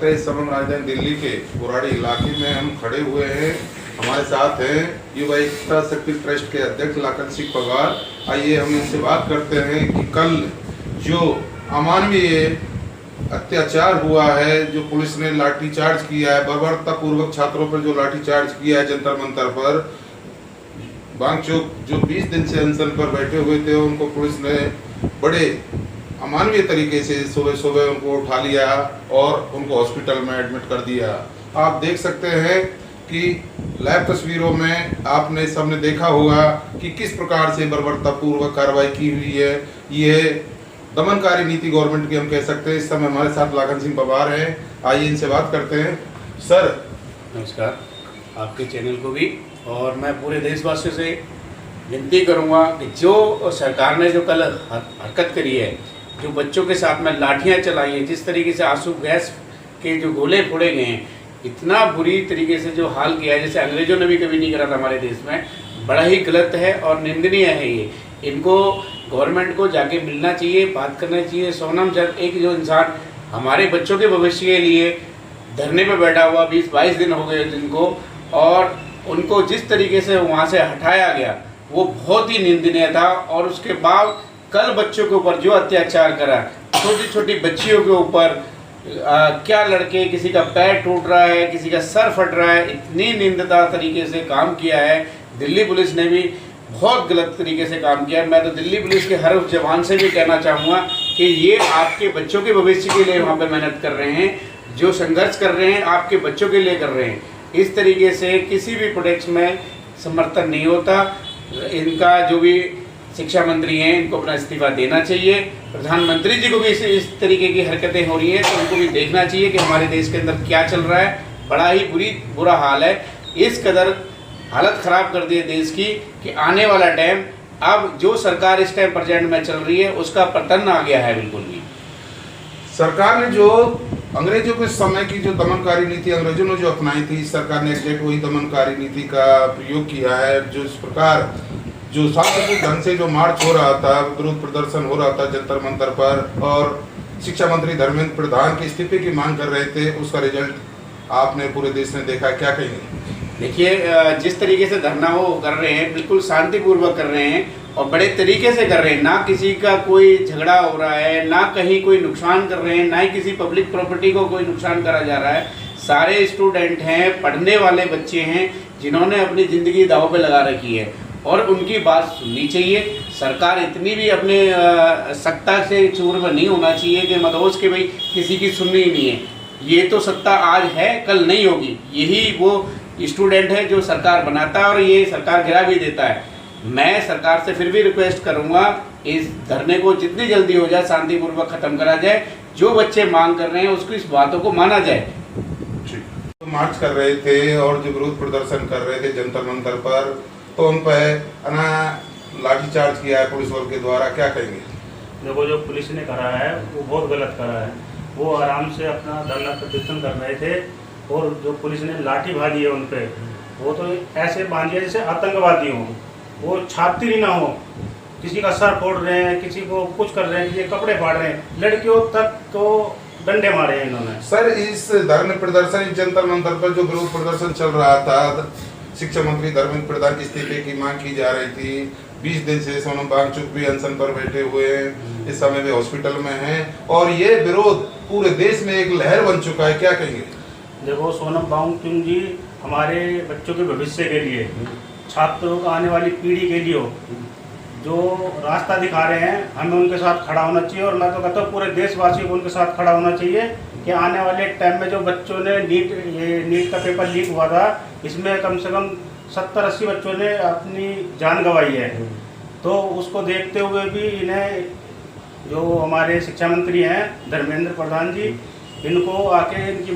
वक्त है, इस समय हम राजधानी दिल्ली के बुराड़ी इलाके में हम खड़े हुए हैं। हमारे साथ हैं युवा एकता शक्ति ट्रस्ट के अध्यक्ष लाखन सिंह पवार। आइए हम इनसे बात करते हैं कि कल जो अमानवीय अत्याचार हुआ है, जो पुलिस ने लाठीचार्ज किया है, बर्बरतापूर्वक छात्रों पर जो लाठीचार्ज किया है जंतर मंतर पर, बांगचोक जो 20 दिन से अनशन पर बैठे हुए थे उनको पुलिस ने बड़े अमानवीय तरीके से सुबह सुबह उनको उठा लिया और उनको हॉस्पिटल में एडमिट कर दिया। आप देख सकते हैं कि लाइव तस्वीरों में आपने सबने देखा होगा कि किस प्रकार से बर्बरतापूर्वक कार्रवाई की हुई है। ये दमनकारी नीति गवर्नमेंट की हम कह सकते हैं। इस समय हमारे साथ लाखन सिंह पवार हैं, आइए इनसे बात करते हैं। सर नमस्कार, आपके चैनल को भी, और मैं पूरे देशवासियों से विनती करूंगा कि जो सरकार ने जो कल हरकत करी है, जो बच्चों के साथ में लाठियां चलाई हैं, जिस तरीके से आंसू गैस के जो गोले फोड़े गए हैं, इतना बुरी तरीके से जो हाल किया है जैसे अंग्रेजों ने भी कभी नहीं करा था हमारे देश में, बड़ा ही गलत है और निंदनीय है। ये इनको गवर्नमेंट को जाके मिलना चाहिए, बात करना चाहिए। सोनम जब एक जो इंसान हमारे बच्चों के भविष्य के लिए धरने पर बैठा हुआ 20-22 दिन हो गए जिनको, और उनको जिस तरीके से वहाँ से हटाया गया वो बहुत ही निंदनीय था। और उसके बाद कल बच्चों के ऊपर जो अत्याचार करा, छोटी छोटी बच्चियों के ऊपर, क्या लड़के, किसी का पैर टूट रहा है, किसी का सर फट रहा है, इतनी निंदता तरीके से काम किया है। दिल्ली पुलिस ने भी बहुत गलत तरीके से काम किया है। मैं तो दिल्ली पुलिस के हर उस जवान से भी कहना चाहूँगा कि ये आपके बच्चों के भविष्य के लिए वहाँ पे मेहनत कर रहे हैं, जो संघर्ष कर रहे हैं आपके बच्चों के लिए कर रहे हैं। इस तरीके से किसी भी प्रोडक्ट्स में समर्थन नहीं होता। इनका जो भी शिक्षा मंत्री हैं, इनको अपना इस्तीफा देना चाहिए। प्रधानमंत्री जी को भी इस तरीके की हरकतें हो रही हैं तो उनको भी देखना चाहिए कि हमारे देश के अंदर क्या चल रहा है। बड़ा ही बुरा हाल है। इस कदर हालत ख़राब कर दी है देश की कि आने वाला टाइम, अब जो सरकार इस टाइम प्रेजेंट में चल रही है उसका पतन आ गया है बिल्कुल भी। सरकार ने जो अंग्रेजों के समय की जो दमनकारी नीति अंग्रेजों ने जो अपनाई थी, इस सरकार ने एग्जैक्ट वही दमनकारी नीति का प्रयोग किया है। जो इस प्रकार जो शांतिपूर्ण ढंग से जो मार्च हो रहा था, विरोध प्रदर्शन हो रहा था जंतर मंतर पर, और शिक्षा मंत्री धर्मेंद्र प्रधान के इस्तीफे की मांग कर रहे थे, उसका रिजल्ट आपने पूरे देश ने देखा। क्या कहेंगे? देखिए, जिस तरीके से धरना वो कर रहे हैं बिल्कुल शांतिपूर्वक कर रहे हैं और बड़े तरीके से कर रहे हैं। ना किसी का कोई झगड़ा हो रहा है, ना कहीं कोई नुकसान कर रहे हैं, ना ही किसी पब्लिक प्रॉपर्टी को कोई नुकसान करा जा रहा है। सारे स्टूडेंट हैं, पढ़ने वाले बच्चे हैं जिन्होंने अपनी ज़िंदगी दांव पे लगा रखी है और उनकी बात सुननी चाहिए। सरकार इतनी भी अपने सत्ता से चूर में नहीं होना चाहिए कि मदहोश के भाई किसी की सुननी ही नहीं है। ये तो सत्ता आज है, कल नहीं होगी। यही वो स्टूडेंट है जो सरकार बनाता है और ये सरकार गिरा भी देता है। मैं सरकार से फिर भी रिक्वेस्ट करूंगा, इस धरने को जितनी जल्दी हो जाए शांतिपूर्वक ख़त्म करा जाए। जो बच्चे मांग कर रहे हैं उसको इस बातों को माना जाए। तो मार्च कर रहे थे और जो विरोध प्रदर्शन कर रहे थे जंतर मंतर पर, तो उन पर लाठीचार्ज किया है पुलिस बल के द्वारा। क्या कहेंगे? देखो, जो पुलिस ने करा है वो बहुत गलत करा है। वो आराम से अपना धरना प्रदर्शन कर रहे थे और जो पुलिस ने लाठी भाजी है उन पे, वो तो ऐसे बांधी है जैसे आतंकवादी हों। वो छात्र ही ना हो, किसी का सर फोड़ रहे हैं, किसी को कुछ कर रहे हैं, किसी के कपड़े फाड़ रहे हैं, लड़कियों तक तो डंडे मारे हैं इन्होंने। सर, इस धरने प्रदर्शन, इस जंतर मंतर पर जो विरोध प्रदर्शन चल रहा था, शिक्षा मंत्री धर्मेंद्र प्रधान के इस्तीफे की मांग की जा रही थी। 20 दिन से सोनम वांगचुक भी अनशन पर बैठे हुए हैं, इस समय भी हॉस्पिटल में हैं और ये विरोध पूरे देश में एक लहर बन चुका है। क्या कहेंगे? देखो, सोनम वांगचुक जी हमारे बच्चों के भविष्य के लिए, छात्रों का आने वाली पीढ़ी के लिए जो रास्ता दिखा रहे हैं, हमें उनके साथ खड़ा होना चाहिए। और मैं तो कहता हूँ पूरे देशवासियों को उनके साथ खड़ा होना चाहिए कि आने वाले टाइम में जो बच्चों ने नीट का पेपर लीक हुआ था, इसमें कम से कम 70-80 बच्चों ने अपनी जान गंवाई है। तो उसको देखते हुए भी इन्हें, जो हमारे शिक्षा मंत्री हैं धर्मेंद्र प्रधान जी, इनको आके इनकी